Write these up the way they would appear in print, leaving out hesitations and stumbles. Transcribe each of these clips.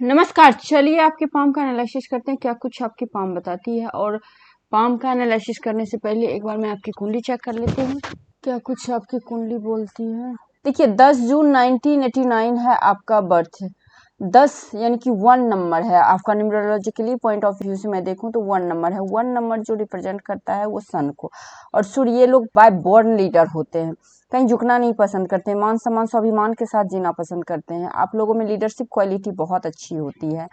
नमस्कार। चलिए आपके पाम का एनालिसिस करते हैं, क्या कुछ आपकी पाम बताती है। और पाम का एनालिसिस करने से पहले एक बार मैं आपकी कुंडली चेक कर लेती हूँ, क्या कुछ आपकी कुंडली बोलती है। देखिए 10 जून 1989 है आपका बर्थ। 10 यानी कि 1 नंबर है आपका। न्यूमरोलॉजिकली पॉइंट ऑफ व्यू से मैं देखूं तो 1 नंबर है। 1 नंबर जो रिप्रेजेंट करता है वो सन को और सूर्य। ये लोग बाय बॉर्न लीडर होते हैं, कहीं झुकना नहीं पसंद करते, मान सम्मान स्वाभिमान के साथ जीना पसंद करते हैं। आप लोगों में लीडरशिप क्वालिटी बहुत अच्छी होती है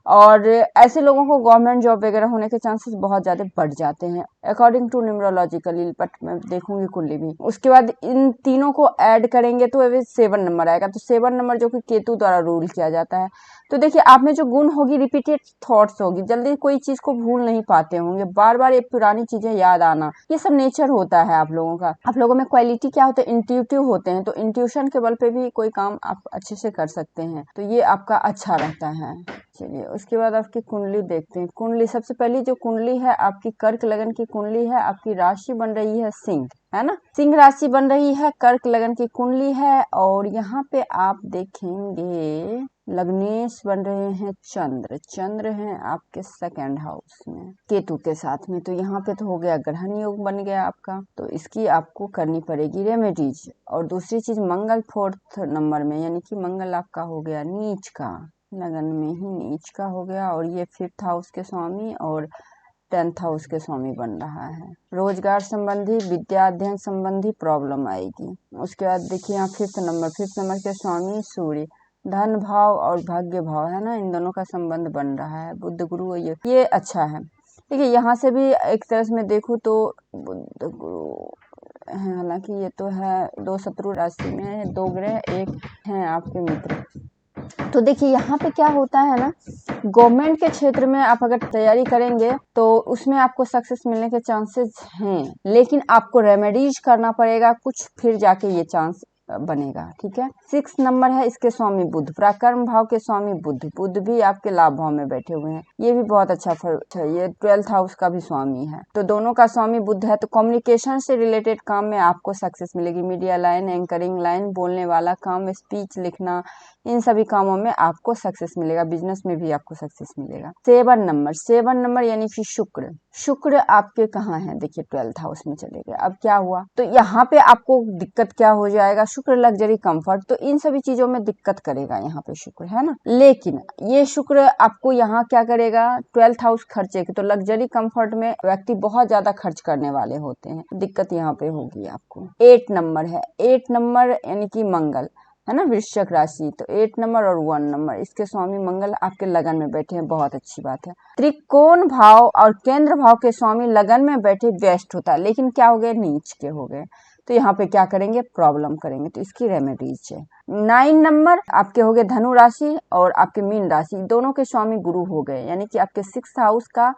और ऐसे लोगों को गवर्नमेंट जॉब वगैरह होने के चांसेस बहुत ज़्यादा बढ़ जाते हैं अकॉर्डिंग टू न्यूमरोलॉजिकली, बट मैं देखूंगी कुंडली भी। उसके बाद इन तीनों को ऐड करेंगे तो 7 नंबर आएगा। तो 7 नंबर जो कि केतु द्वारा रूल किया जाता है। तो देखिए आप में जो गुण होगी रिपीटेड थॉट्स होगी, जल्दी कोई चीज को भूल नहीं पाते होंगे, बार बार ये पुरानी चीजें याद आना, ये सब नेचर होता है आप लोगों का। आप लोगों में क्वालिटी क्या होता है, इंट्यूटिव होते हैं। तो इंट्यूशन के बल पे भी कोई काम आप अच्छे से कर सकते हैं, तो ये आपका अच्छा रहता है। चलिए उसके बाद आपकी कुंडली देखते हैं। कुंडली सबसे पहली जो कुंडली है आपकी कर्क लगन की कुंडली है। आपकी राशि बन रही है सिंह, है ना, सिंह राशि बन रही है, कर्क लगन की कुंडली है। और यहाँ पे आप देखेंगे लग्नेश बन रहे हैं चंद्र। चंद्र हैं आपके 2nd हाउस में केतु के साथ में। तो यहाँ पे तो हो गया ग्रहण योग बन गया आपका, तो इसकी आपको करनी पड़ेगी रेमेडीज। और दूसरी चीज मंगल 4th नंबर में, यानी कि मंगल आपका हो गया नीच का, लगन में ही नीच का हो गया। और ये 5th हाउस के स्वामी और 10th हाउस के स्वामी बन रहा है। रोजगार संबंधी, विद्या अध्ययन संबंधी प्रॉब्लम आएगी। उसके बाद देखिए यहाँ 5th नंबर के स्वामी सूर्य, धन भाव और भाग्य भाव है ना, इन दोनों का संबंध बन रहा है। बुध गुरु ये अच्छा है। देखिए यहाँ से भी एक तरह से मैं देखूँ तो बुध गुरु है, हालांकि ये तो है 2 शत्रु राशि में है, 2 ग्रह, एक है आपके मित्र। तो देखिए यहाँ पे क्या होता है ना, गवर्नमेंट के क्षेत्र में आप अगर तैयारी करेंगे तो उसमें आपको सक्सेस मिलने के चांसेस हैं, लेकिन आपको रेमेडीज करना पड़ेगा कुछ, फिर जाके ये चांस बनेगा। ठीक है। 6 नंबर है, इसके स्वामी बुध, पराक्रम भाव के स्वामी बुध। बुध भी आपके लाभ भाव में बैठे हुए हैं, ये भी बहुत अच्छा फल है। ये 12th हाउस का भी स्वामी है, तो दोनों का स्वामी बुध है। तो कम्युनिकेशन से रिलेटेड काम में आपको सक्सेस मिलेगी। मीडिया लाइन, एंकरिंग लाइन, बोलने वाला काम, स्पीच लिखना, इन सभी कामों में आपको सक्सेस मिलेगा। बिजनेस में भी आपको सक्सेस मिलेगा। 7 नंबर यानी कि शुक्र। शुक्र आपके कहाँ है, देखिए 12th हाउस में चले गए। अब क्या हुआ, तो यहाँ पे आपको दिक्कत क्या हो जाएगा, शुक्र लग्जरी कंफर्ट, तो इन सभी चीजों में दिक्कत करेगा यहाँ पे शुक्र, है ना। लेकिन ये शुक्र आपको यहाँ क्या करेगा, 12th हाउस खर्चे की, तो लग्जरी कंफर्ट में व्यक्ति बहुत ज्यादा खर्च करने वाले होते हैं, दिक्कत यहाँ पे होगी आपको। 8 नंबर है, 8 नंबर यानी कि मंगल, है ना, वृश्चिक राशि। तो 8 नंबर और 1 नंबर, इसके स्वामी मंगल आपके लगन में बैठे हैं, बहुत अच्छी बात है। त्रिकोण भाव और केंद्र भाव के स्वामी लगन में बैठे बेस्ट होता है, लेकिन क्या हो गए, नीच के हो गए। तो यहाँ पे क्या करेंगे, प्रॉब्लम करेंगे, तो इसकी रेमेडीज है। 9 नंबर आपके हो गए धनु राशि और आपके मीन राशि, दोनों के स्वामी गुरु हो गए, यानी कि आपके 6th हाउस का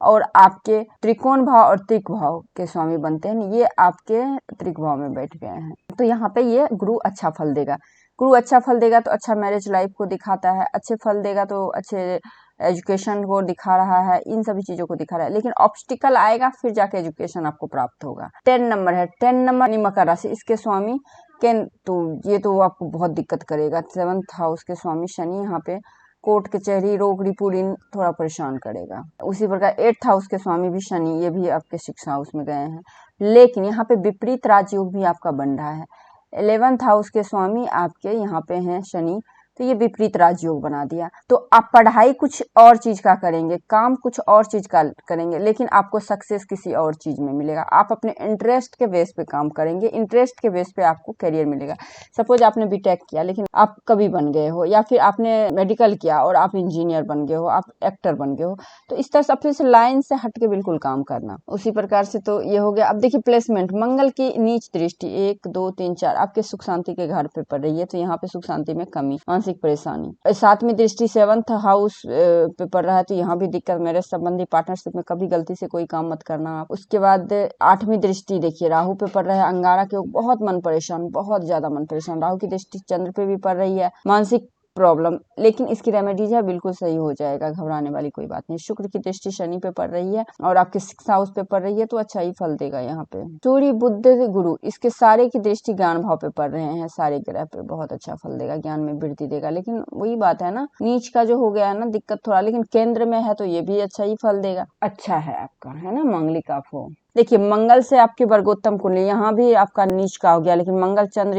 और आपके त्रिकोण भाव और त्रिक भाव के स्वामी बनते हैं, ये आपके त्रिक भाव में बैठ गए हैं। तो यहाँ पे ये गुरु अच्छा फल देगा। गुरु अच्छा फल देगा तो अच्छा मैरिज लाइफ को दिखाता है, अच्छे फल देगा तो अच्छे एजुकेशन को दिखा रहा है, इन सभी चीजों को दिखा रहा है। लेकिन ऑब्स्टिकल आएगा फिर जाके एजुकेशन आपको प्राप्त होगा। 10 नंबर है, 10 नंबर मकर राशि, इसके स्वामी केन, तो ये तो आपको बहुत दिक्कत करेगा। 7th हाउस के स्वामी शनि, यहाँ पे कोर्ट कचहरी, रोग रिपुड़ीन थोड़ा परेशान करेगा। उसी प्रकार 8th हाउस के स्वामी भी शनि, ये भी आपके 6th हाउस में गए हैं, लेकिन यहाँ पे विपरीत राजयोग भी आपका बन रहा है। 11th हाउस के स्वामी आपके यहाँ पे हैं शनि, तो ये विपरीत राजयोग बना दिया। तो आप पढ़ाई कुछ और चीज का करेंगे, काम कुछ और चीज का करेंगे, लेकिन आपको सक्सेस किसी और चीज में मिलेगा। आप अपने इंटरेस्ट के बेस पे काम करेंगे, इंटरेस्ट के बेस पे आपको करियर मिलेगा। सपोज आपने बीटेक किया लेकिन आप कवि बन गए हो, या फिर आपने मेडिकल किया और आप इंजीनियर बन गए हो, आप एक्टर बन गए हो, तो इस तरह से अपने से लाइन से हट के बिल्कुल काम करना। उसी प्रकार से तो ये हो गया। अब देखिए प्लेसमेंट, मंगल की नीच दृष्टि 1 2 3 4 आपके सुख शांति के घर पे पड़ रही है, तो यहाँ पे सुख शांति में कमी, मानसिक परेशानी। 7वीं दृष्टि 7th हाउस पे पड़ रहा है, तो यहाँ भी दिक्कत, मैरिज संबंधी पार्टनरशिप में कभी गलती से कोई काम मत करना आप। उसके बाद 8वीं दृष्टि देखिए राहु पे पड़ रहा है, अंगारा के बहुत मन परेशान, बहुत ज्यादा मन परेशान। राहु की दृष्टि चंद्र पे भी पड़ रही है, मानसिक प्रॉब्लम, लेकिन इसकी रेमेडीज है, बिल्कुल सही हो जाएगा, घबराने वाली कोई बात नहीं। शुक्र की दृष्टि शनि पे पड़ रही है और आपके 6th हाउस पे पड़ रही है, तो अच्छा ही फल देगा यहाँ पे। सूर्य बुध गुरु, इसके सारे की दृष्टि ज्ञान भाव पे पड़ रहे हैं, सारे ग्रह पे बहुत अच्छा फल देगा, ज्ञान में वृद्धि देगा। लेकिन वही बात है ना, नीच का जो हो गया है ना दिक्कत थोड़ा, लेकिन केंद्र में है तो ये भी अच्छा ही फल देगा। अच्छा है आपका, है ना, मांगलिक आप हो। देखिए मंगल से आपके वर्गोत्तम कुंडली, यहाँ भी आपका नीच का हो गया, लेकिन मंगल चंद्र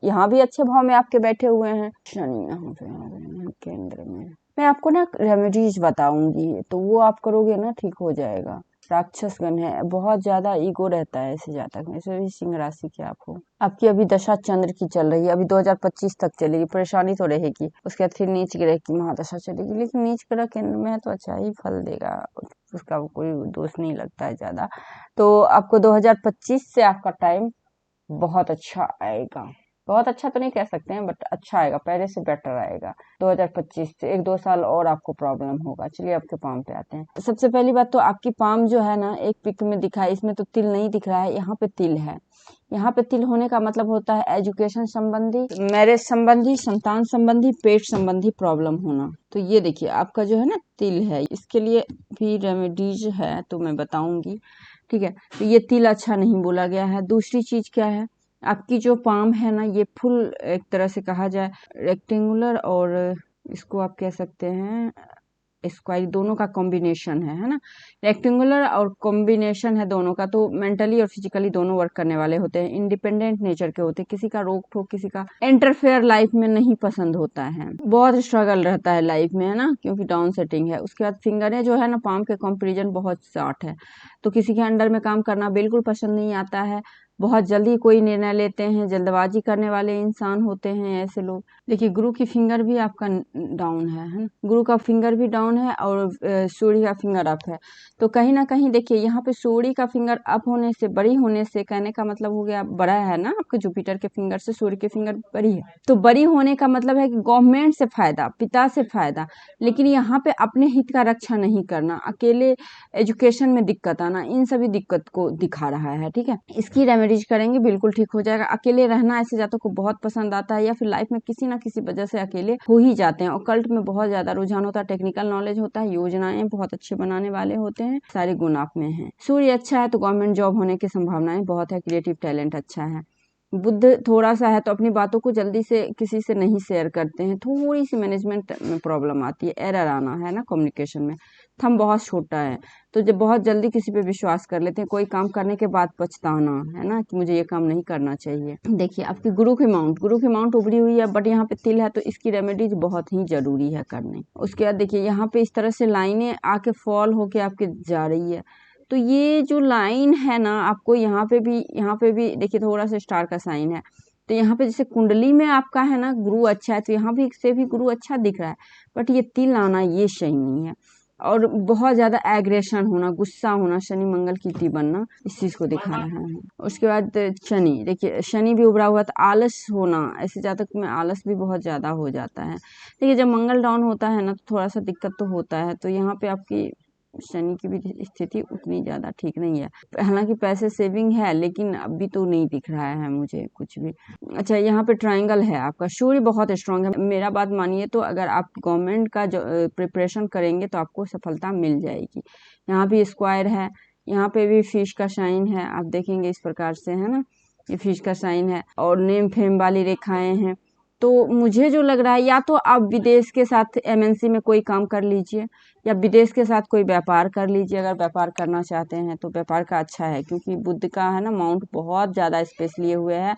यहाँ भी अच्छे भाव में आपके बैठे हुए हैं। शनि यहाँ पे आ गए हैं केंद्र में। मैं आपको ना रेमेडीज बताऊंगी, तो वो आप करोगे ना, ठीक हो जाएगा। राक्षस गण है, बहुत ज्यादा ईगो रहता है ऐसे जातक में, इसमें भी सिंह राशि के आप हो। आपकी अभी दशा चंद्र की चल रही है, अभी 2025 तक चलेगी, परेशानी तो रहेगी। उसके बाद फिर नीच ग्रह की महादशा चलेगी, लेकिन नीच ग्रह केंद्र में है तो अच्छा ही फल देगा, उसका कोई दोष नहीं लगता है ज्यादा। तो आपको 2025 से आपका टाइम बहुत अच्छा आएगा। बहुत अच्छा तो नहीं कह सकते हैं, बट अच्छा आएगा, पहले से बेटर आएगा। 2025 से 1-2 साल और आपको प्रॉब्लम होगा। चलिए आपके पाम पे आते हैं। सबसे पहली बात तो आपकी पाम जो है ना, एक पिक में दिखा है, इसमें तो तिल नहीं दिख रहा है, यहाँ पे तिल है। यहाँ पे तिल होने का मतलब होता है एजुकेशन संबंधी, मैरिज संबंधी, संतान संबंधी, पेट संबंधी प्रॉब्लम होना। तो ये देखिए आपका जो है ना तिल है, इसके लिए भी रेमेडीज है तो मैं बताऊंगी, ठीक है। तो ये तिल अच्छा नहीं बोला गया है। दूसरी चीज क्या है, आपकी जो पाम है ना, ये फुल एक तरह से कहा जाए रेक्टेंगुलर, और इसको आप कह सकते हैं स्क्वायर, दोनों का कॉम्बिनेशन है ना। रेक्टेंगुलर और कॉम्बिनेशन है दोनों का, तो मेंटली और फिजिकली दोनों वर्क करने वाले होते हैं, इंडिपेंडेंट नेचर के होते हैं, किसी का रोक टोक, किसी का इंटरफेयर लाइफ में नहीं पसंद होता है। बहुत स्ट्रगल रहता है लाइफ में, है ना, क्योंकि डाउन सेटिंग है। उसके बाद फिंगरें जो है ना, पाम के कंपेरिजन बहुत शॉर्ट है, तो किसी के अंडर में काम करना बिल्कुल पसंद नहीं आता है। बहुत जल्दी कोई निर्णय लेते हैं, जल्दबाजी करने वाले इंसान होते हैं ऐसे लोग। देखिए गुरु की फिंगर भी आपका डाउन है ना, गुरु का फिंगर भी डाउन है और सूर्य का फिंगर अप है। तो कहीं ना कहीं देखिए यहाँ पे सूर्य का फिंगर अप होने से, बड़ी होने से, कहने का मतलब हो गया बड़ा है ना, आपके जुपिटर के फिंगर से सूर्य के फिंगर बड़ी है, तो बड़ी होने का मतलब है कि गवर्नमेंट से फायदा, पिता से फायदा। लेकिन यहाँ पे अपने हित का रक्षा नहीं करना, अकेले एजुकेशन में दिक्कत आना, इन सभी दिक्कत को दिखा रहा है, ठीक है। इसकी रेमेडीज करेंगे, बिल्कुल ठीक हो जाएगा। अकेले रहना ऐसे जातकों को बहुत पसंद आता है, या फिर लाइफ में किसी ना किसी वजह से अकेले हो ही जाते हैं। और कल्ट में बहुत ज्यादा रुझान होता है, टेक्निकल नॉलेज होता है, योजनाएं बहुत अच्छे बनाने वाले होते हैं, सारे गुण आप में हैं। सूर्य अच्छा है तो गवर्नमेंट जॉब होने की संभावनाएं बहुत है, क्रिएटिव टैलेंट अच्छा है। बुद्ध थोड़ा सा है तो अपनी बातों को जल्दी से किसी से नहीं शेयर करते हैं, थोड़ी सी मैनेजमेंट में प्रॉब्लम आती है, एरर आना है ना कम्युनिकेशन में। थंब बहुत छोटा है, तो जब बहुत जल्दी किसी पे विश्वास कर लेते हैं, कोई काम करने के बाद पछताना, है ना, कि मुझे ये काम नहीं करना चाहिए। देखिए आपकी गुरु की माउंट उभरी हुई है, बट यहाँ पे तिल है, तो इसकी रेमेडीज बहुत ही जरूरी है करनी। उसके बाद देखिए यहाँ पे इस तरह से लाइनें आके फॉल होके आपके जा रही है, तो ये जो लाइन है ना, आपको यहाँ पे भी देखिए थोड़ा सा स्टार का साइन है। तो यहाँ पे जैसे कुंडली में आपका है ना गुरु अच्छा है, तो यहाँ भी से भी गुरु अच्छा दिख रहा है, बट ये तिल आना ये सही नहीं है। और बहुत ज्यादा एग्रेशन होना, गुस्सा होना, शनि मंगल की ती बनना, इस चीज को दिखा रहा है। उसके बाद शनि, देखिए शनि भी उभरा हुआ, तो आलस होना, ऐसे जातक में आलस भी बहुत ज्यादा हो जाता है। देखिए जब मंगल डाउन होता है ना, तो थोड़ा सा दिक्कत तो होता है। तो यहाँ पे आपकी शनि की भी स्थिति उतनी ज्यादा ठीक नहीं है, हालांकि पैसे सेविंग है, लेकिन अभी तो नहीं दिख रहा है मुझे कुछ भी। अच्छा यहाँ पे ट्रायंगल है, आपका सूर्य बहुत स्ट्रांग है। मेरा बात मानिए तो अगर आप गवर्नमेंट का जो प्रिपरेशन करेंगे तो आपको सफलता मिल जाएगी। यहाँ भी स्क्वायर है, यहाँ पे भी फिश का साइन है, आप देखेंगे इस प्रकार से, है ना, ये फिश का साइन है और नेम फेम वाली रेखाएं हैं। तो मुझे जो लग रहा है, या तो आप विदेश के साथ एमएनसी में कोई काम कर लीजिए, या विदेश के साथ कोई व्यापार कर लीजिए। अगर व्यापार करना चाहते हैं तो व्यापार का अच्छा है, क्योंकि बुध का है ना माउंट बहुत ज्यादा स्पेस लिए हुए है,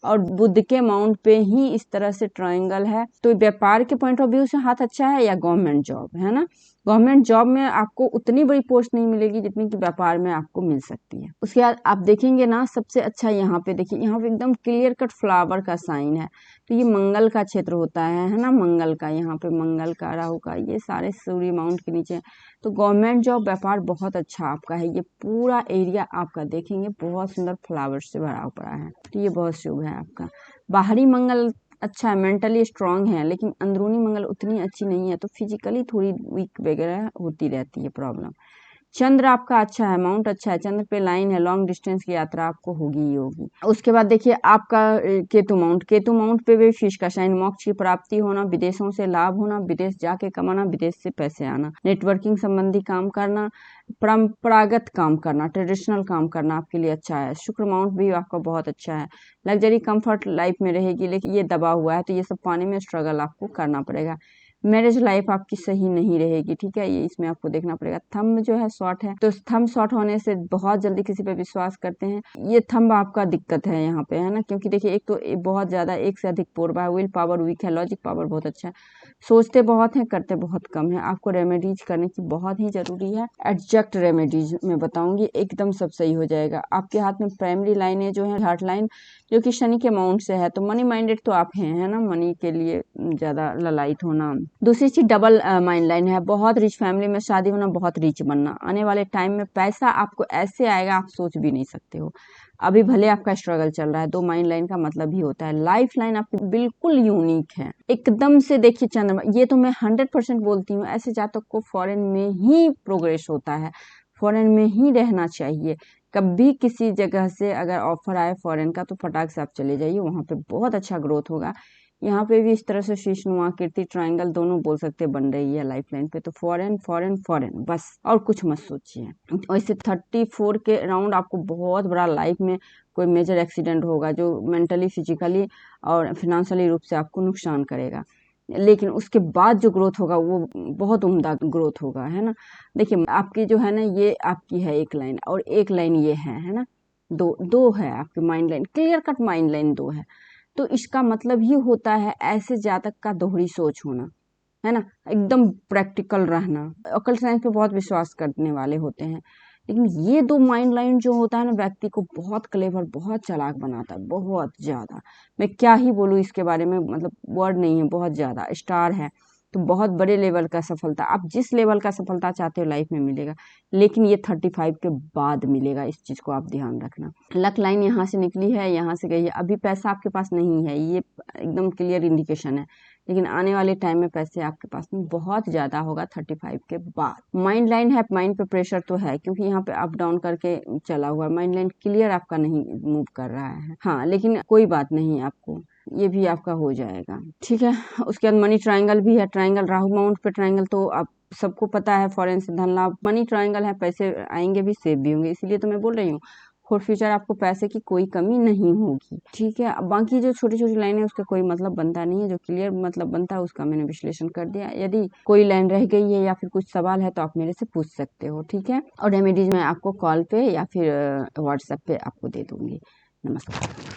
और बुध के माउंट पे ही इस तरह से ट्रायंगल है। तो व्यापार के पॉइंट ऑफ व्यू से हाथ अच्छा है, या गवर्नमेंट जॉब, है ना। गवर्नमेंट जॉब में आपको उतनी बड़ी पोस्ट नहीं मिलेगी जितनी कि व्यापार में आपको मिल सकती है। उसके बाद आप देखेंगे ना, सबसे अच्छा यहाँ पे देखिए, यहाँ पे एकदम क्लियर कट फ्लावर का साइन है, तो ये मंगल का क्षेत्र होता है ना, मंगल का, यहाँ पे मंगल का, राहु का, ये सारे सूर्य माउंट के नीचे। तो गवर्नमेंट जॉब, व्यापार बहुत अच्छा आपका है। ये पूरा एरिया आपका देखेंगे बहुत सुंदर फ्लावर से भरा पड़ा है, तो ये बहुत शुभ है आपका। बाहरी मंगल अच्छा है, मेंटली स्ट्रांग है, लेकिन अंदरूनी मंगल उतनी अच्छी नहीं है, तो फिजिकली थोड़ी वीक वगैरह होती रहती है प्रॉब्लम। चंद्र आपका अच्छा है, माउंट अच्छा है, चंद्र पे लाइन है, लॉन्ग डिस्टेंस की यात्रा आपको होगी ही होगी। उसके बाद देखिए आपका केतु माउंट पे भी फिश का साइन, मोक्ष की प्राप्ति होना, विदेशों से लाभ होना, विदेश जाके कमाना, विदेश से पैसे आना, नेटवर्किंग संबंधी काम करना, परंपरागत काम करना, ट्रेडिशनल काम करना आपके लिए अच्छा है। शुक्र माउंट भी आपका बहुत अच्छा है, लग्जरी कंफर्ट लाइफ में रहेगी, लेकिन ये दबा हुआ है तो ये सब पाने में स्ट्रगल आपको करना पड़ेगा। मैरिज लाइफ आपकी सही नहीं रहेगी, ठीक है, ये इसमें आपको देखना पड़ेगा। थंब जो है शॉर्ट है, तो थंब शॉर्ट होने से बहुत जल्दी किसी पे विश्वास करते हैं, ये थंब आपका दिक्कत है यहाँ पे, है ना, क्योंकि देखिए एक तो बहुत ज्यादा एक से अधिक पोरबा है, विल पावर वीक है, लॉजिक पावर बहुत अच्छा है, सोचते बहुत हैं करते बहुत कम है। आपको रेमेडीज करने की बहुत ही जरूरी है, एडजस्ट रेमेडीज मैं बताऊंगी, एकदम सब सही हो जाएगा। आपके हाथ में प्राइमरी लाइनें जो है, हार्ट लाइन जो कि शनि के माउंट से है, तो मनी माइंडेड तो आप हैं, है ना, मनी के लिए ज्यादा ललायत होना। दूसरी चीज डबल माइंड लाइन है, बहुत रिच फैमिली में शादी होना, बहुत रिच बनना, आने वाले टाइम में पैसा आपको ऐसे आएगा आप सोच भी नहीं सकते हो। अभी भले आपका स्ट्रगल चल रहा है, दो माइंड लाइन का मतलब ही होता है लाइफ लाइन आपकी बिल्कुल यूनिक है एकदम से। देखिए चंद्रमा, ये तो मैं 100% बोलती हूँ, ऐसे जातक को फॉरेन में ही प्रोग्रेस होता है, फॉरेन में ही रहना चाहिए। कभी किसी जगह से अगर ऑफर आए फॉरेन का तो फटाक से आप चले जाइए, वहां पे बहुत अच्छा ग्रोथ होगा। यहाँ पे भी इस तरह से शीशनुमा कीर्ति ट्रायंगल दोनों बोल सकते बन रही है लाइफ लाइन पे, तो फॉरेन फॉरेन फॉरेन बस, और कुछ मत सोचिए। वैसे 34 के अराउंड आपको बहुत बड़ा लाइफ में कोई मेजर एक्सीडेंट होगा जो मेंटली फिजिकली और फिनेंशियली रूप से आपको नुकसान करेगा, लेकिन उसके बाद जो ग्रोथ होगा वो बहुत उम्दा ग्रोथ होगा, है ना। देखिए आपकी जो है ना, ये आपकी है एक लाइन और एक लाइन ये है ना, दो दो है आपकी mind line, clear cut mind line दो है, तो इसका मतलब ही होता है ऐसे जातक का दोहरी सोच होना, है ना, एकदम प्रैक्टिकल रहना, अकल साइंस पे बहुत विश्वास करने वाले होते हैं। लेकिन ये दो माइंड लाइन जो होता है ना, व्यक्ति को बहुत क्लेवर बहुत चालाक बनाता है, बहुत ज्यादा। मैं क्या ही बोलूँ इसके बारे में, मतलब वर्ड नहीं है, बहुत ज्यादा स्टार है, तो बहुत बड़े लेवल का सफलता, आप जिस लेवल का सफलता चाहते हो लाइफ में मिलेगा, लेकिन ये 35 के बाद मिलेगा, इस चीज को आप ध्यान रखना। लक लाइन यहाँ से निकली है, यहाँ से गई है, अभी पैसा आपके पास नहीं है, ये एकदम क्लियर इंडिकेशन है, लेकिन आने वाले टाइम में पैसे आपके पास में बहुत ज्यादा होगा 35 के बाद। माइंड लाइन है, माइंड पे प्रेशर तो है क्योंकि यहाँ पे अप डाउन करके चला हुआ है, माइंड लाइन क्लियर आपका नहीं मूव कर रहा है, हाँ, लेकिन कोई बात नहीं, आपको ये भी आपका हो जाएगा, ठीक है। उसके बाद मनी ट्रायंगल भी है, ट्रायंगल राहु माउंट पे ट्रायंगल तो आप सबको पता है, फॉरेन से धन लाभ, मनी ट्रायंगल है, पैसे आएंगे भी सेव भी होंगे, इसीलिए तो मैं बोल रही हूँ फॉर फ्यूचर आपको पैसे की कोई कमी नहीं होगी, ठीक है। अब बाकी जो छोटी छोटी लाइन है उसका कोई मतलब बनता नहीं है, जो क्लियर मतलब बनता है उसका मैंने विश्लेषण कर दिया। यदि कोई लाइन रह गई है या फिर कुछ सवाल है तो आप मेरे से पूछ सकते हो, ठीक है। और रेमेडीज मैं आपको कॉल पे या फिर व्हाट्सएप पे आपको दे दूंगी। नमस्कार।